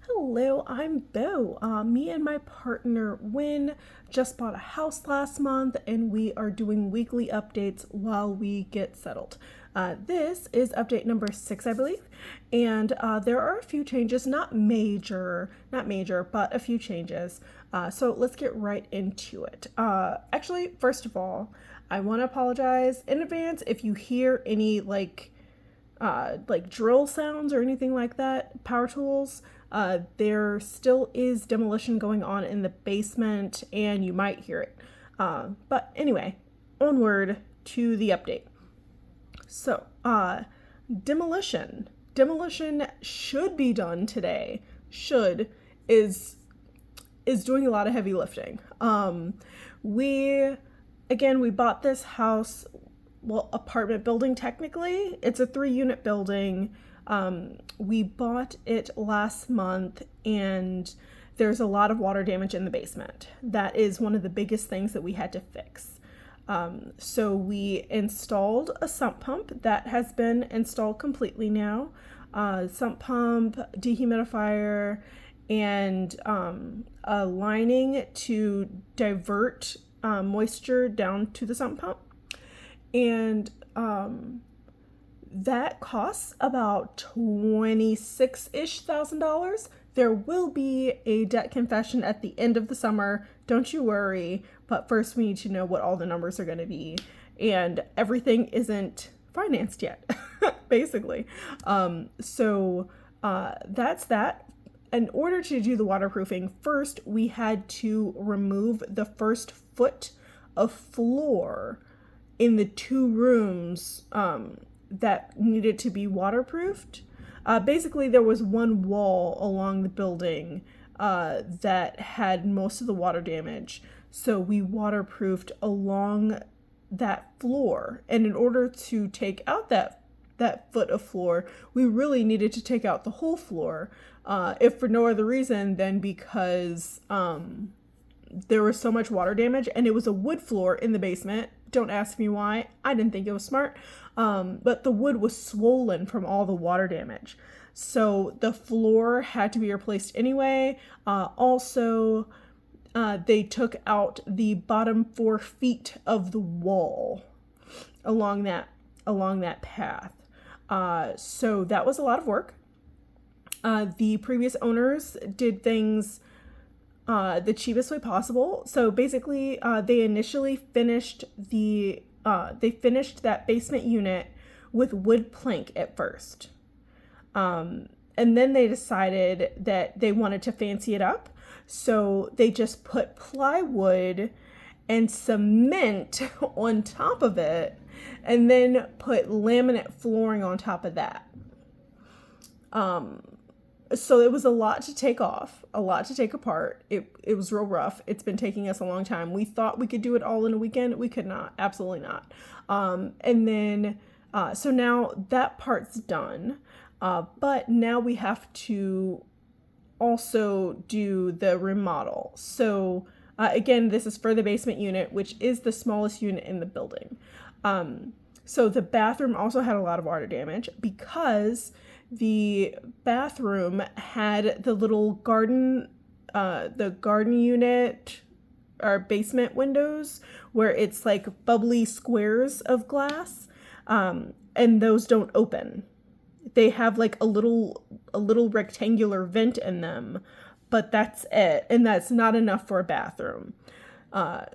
Hello, I'm Bo. Me and my partner Win just bought a house last month, and we are doing weekly updates while we get settled. This is update number 6, I believe, and there are a few changes, not major, but a few changes. So let's get right into it. Actually, first of all, I want to apologize in advance if you hear any like drill sounds or anything like that, power tools. There still is demolition going on in the basement, and you might hear it. But anyway, onward to the update. So, demolition. Demolition should be done today. Should is doing a lot of heavy lifting. We bought this house, apartment building technically. It's a 3-unit building. We bought it last month, and there's a lot of water damage in the basement. That is one of the biggest things that we had to fix. So we installed a sump pump that has been installed completely now. Sump pump, dehumidifier, and a lining to divert moisture down to the sump pump. And that costs about $26,000. There will be a debt confession at the end of the summer. Don't you worry. But first, we need to know what all the numbers are going to be. And everything isn't financed yet, basically. So that's that. In order to do the waterproofing, first, we had to remove the first foot of floor in the 2 rooms that needed to be waterproofed. Basically, there was one wall along the building that had most of the water damage. So we waterproofed along that floor. And in order to take out that foot of floor, we really needed to take out the whole floor, if for no other reason than because there was so much water damage, and it was a wood floor in the basement. Don't ask me why. I didn't think it was smart. But the wood was swollen from all the water damage. So the floor had to be replaced anyway. Also, they took out the bottom 4 feet of the wall along that path. So that was a lot of work. The previous owners did things the cheapest way possible. So basically, they initially finished that basement unit with wood plank at first. And then they decided that they wanted to fancy it up. So they just put plywood and cement on top of it, and then put laminate flooring on top of that. So it was a lot to take off, a lot to take apart. It was real rough. It's been taking us a long time. We thought we could do it all in a weekend. We could not. Absolutely not. And then, so now that part's done. But now we have to also do the remodel. So again, this is for the basement unit, which is the smallest unit in the building. So the bathroom also had a lot of water damage because the bathroom had the little garden unit or basement windows where it's like bubbly squares of glass, and those don't open. They have like a little rectangular vent in them, but that's it, and that's not enough for a bathroom.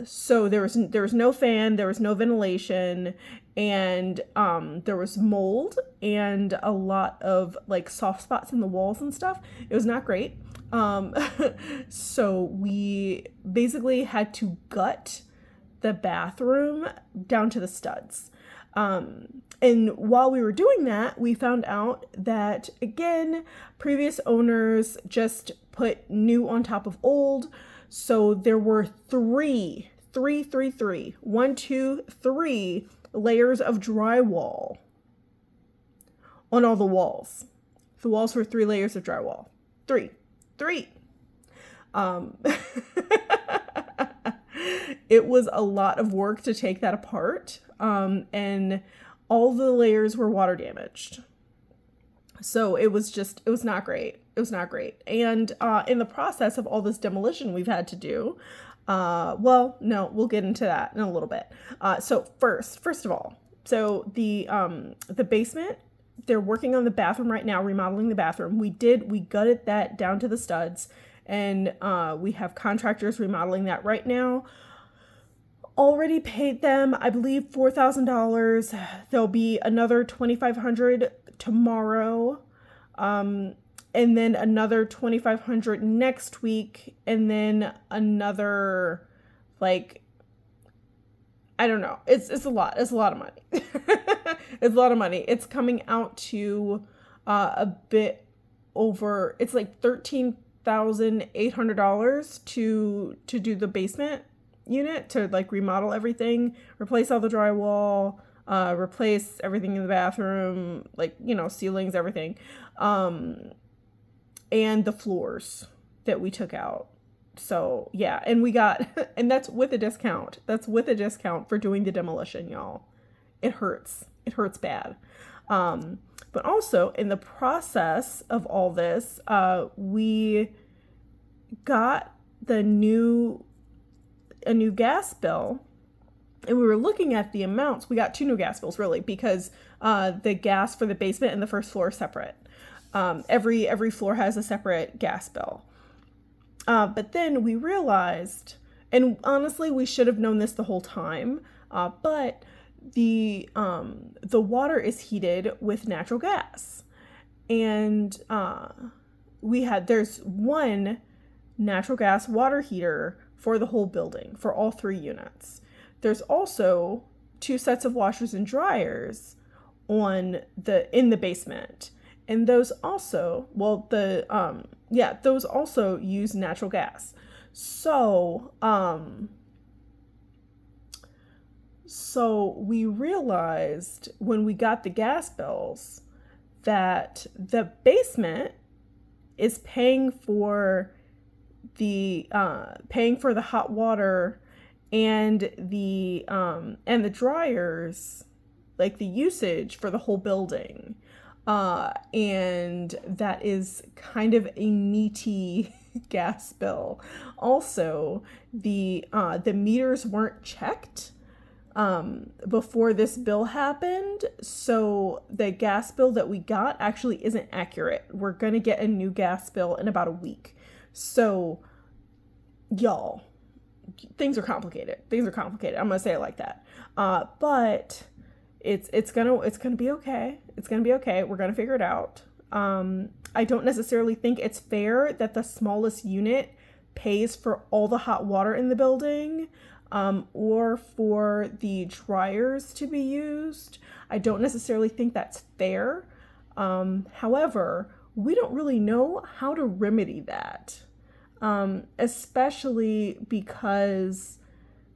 So there was no fan, there was no ventilation, and there was mold and a lot of like soft spots in the walls and stuff. It was not great. So we basically had to gut the bathroom down to the studs. And while we were doing that, we found out that, again, previous owners just put new on top of old. So there were 3 layers of drywall on all the walls. The walls were 3 layers of drywall. 3. It was a lot of work to take that apart. And all the layers were water damaged. So it was not great. It was not great. And in the process of all this demolition we've had to do, well, no, we'll get into that in a little bit. So first of all, so the basement, they're working on the bathroom right now, remodeling the bathroom. We gutted that down to the studs, and we have contractors remodeling that right now. Already paid them, I believe, $4,000. There'll be another $2,500 tomorrow, and then another $2,500 next week, and then another, like, I don't know. It's a lot. It's a lot of money. It's a lot of money. It's coming out to a bit over. It's like $13,800 to do the basement unit, to like remodel everything, replace all the drywall, replace everything in the bathroom, like, ceilings, everything, and the floors that we took out. So yeah, and we got, and that's with a discount. That's with a discount for doing the demolition, y'all. It hurts. It hurts bad. But also in the process of all this, we got a new gas bill, and we were looking at the amounts. We got 2 new gas bills, really, because the gas for the basement and the first floor are separate. Every floor has a separate gas bill. But then we realized, and honestly, we should have known this the whole time, but the water is heated with natural gas. And there's one natural gas water heater for the whole building, for all 3 units. There's also 2 sets of washers and dryers in the basement. And those also, those also use natural gas. So we realized when we got the gas bills that the basement is paying for the hot water and the dryers, like the usage for the whole building. And that is kind of a meaty gas bill. Also, the meters weren't checked before this bill happened, so the gas bill that we got actually isn't accurate. We're gonna get a new gas bill in about a week. So, y'all, things are complicated. I'm gonna say it like that. But it's gonna be okay. It's gonna be okay. We're gonna figure it out. I don't necessarily think it's fair that the smallest unit pays for all the hot water in the building, or for the dryers to be used. I don't necessarily think that's fair. However, we don't really know how to remedy that, especially because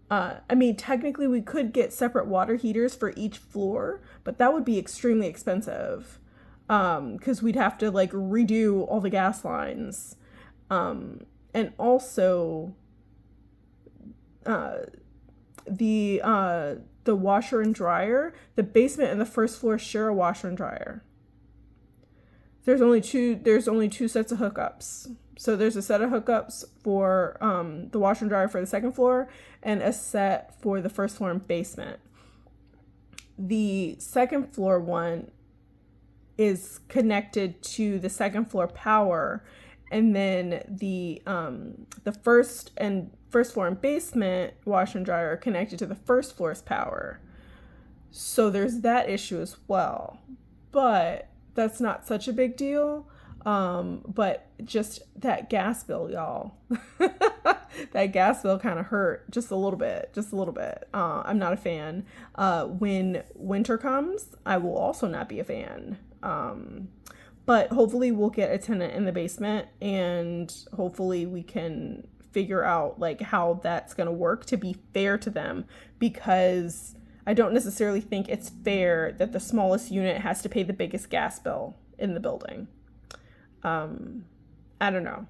technically we could get separate water heaters for each floor, but that would be extremely expensive, because we'd have to like redo all the gas lines, and also the washer and dryer. The basement and the first floor share a washer and dryer. There's only two sets of hookups. So there's a set of hookups for the washer and dryer for the second floor, and a set for the first floor and basement. The second floor one is connected to the second floor power, and then the first floor and basement washer and dryer are connected to the first floor's power. So there's that issue as well. But that's not such a big deal. But just that gas bill, y'all. That gas bill kind of hurt just a little bit. I'm not a fan. When winter comes, I will also not be a fan. But hopefully we'll get a tenant in the basement, and hopefully we can figure out like how that's going to work to be fair to them, because I don't necessarily think it's fair that the smallest unit has to pay the biggest gas bill in the building. I don't know.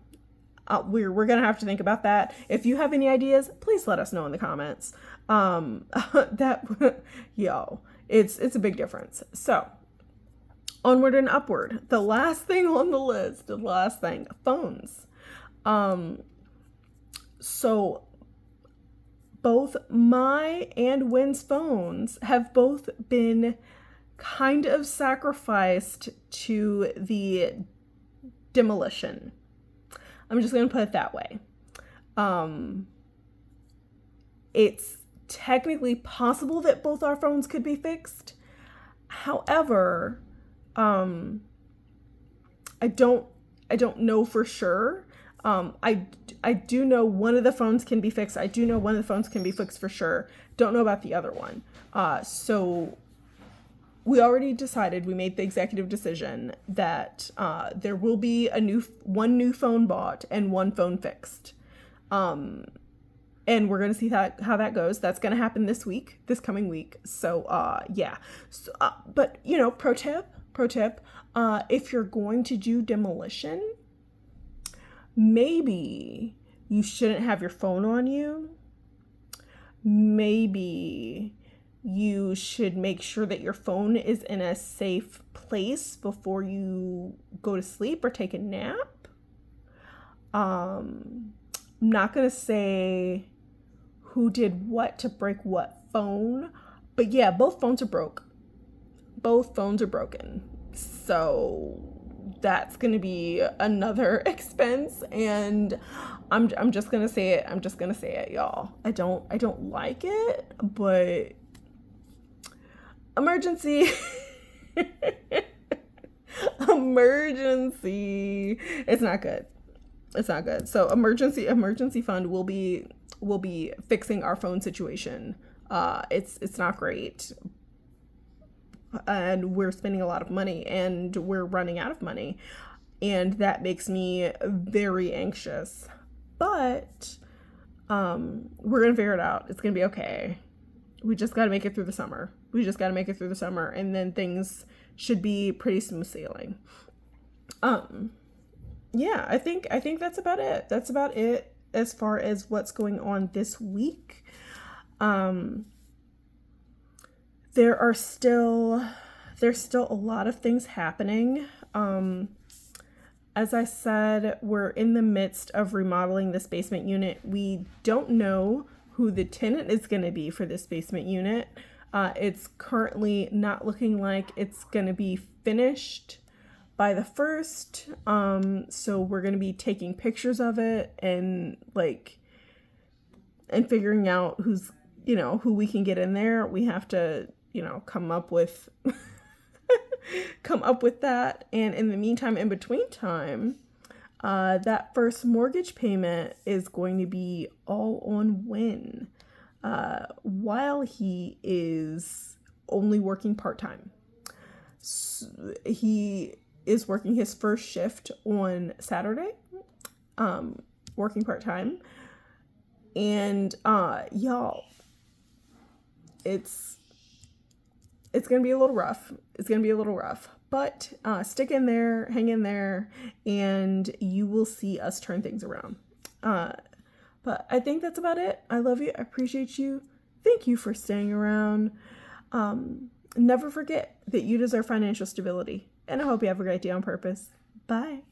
We're going to have to think about that. If you have any ideas, please let us know in the comments. It's a big difference. So onward and upward. The last thing on the list, the last thing, phones. So both my and Wynn's phones have both been kind of sacrificed to the demolition. I'm just going to put it that way. It's technically possible that both our phones could be fixed. However, I don't know for sure. I do know one of the phones can be fixed. I do know one of the phones can be fixed for sure. Don't know about the other one. So we already decided, we made the executive decision that there will be one new phone bought and one phone fixed. And we're going to see how that goes. That's going to happen this coming week. So, yeah. So, but, pro tip, if you're going to do demolition, maybe you shouldn't have your phone on you. Maybe you should make sure that your phone is in a safe place before you go to sleep or take a nap. I'm not going to say who did what to break what phone, but yeah, both phones are broke. Both phones are broken. So that's going to be another expense, and I'm just going to say it. I'm just going to say it, y'all. I don't like it, but emergency. Emergency. It's not good. So emergency fund will be fixing our phone situation. It's not great. And we're spending a lot of money and we're running out of money. And that makes me very anxious. But we're going to figure it out. It's going to be okay. We just got to make it through the summer. And then things should be pretty smooth sailing. Yeah, I think that's about it. That's about it as far as what's going on this week. There's still a lot of things happening. As I said, we're in the midst of remodeling this basement unit. We don't know who the tenant is going to be for this basement unit. It's currently not looking like it's going to be finished by the 1st. So we're going to be taking pictures of it and figuring out who we can get in there. We have to, come up with that. And in the meantime, in between time, that first mortgage payment is going to be all on Wynn, while he is only working part-time. So he is working his first shift on Saturday, working part-time. And y'all, it's going to be a little rough. But stick in there, hang in there, and you will see us turn things around. But I think that's about it. I love you. I appreciate you. Thank you for staying around. Never forget that you deserve financial stability. And I hope you have a great day on purpose. Bye.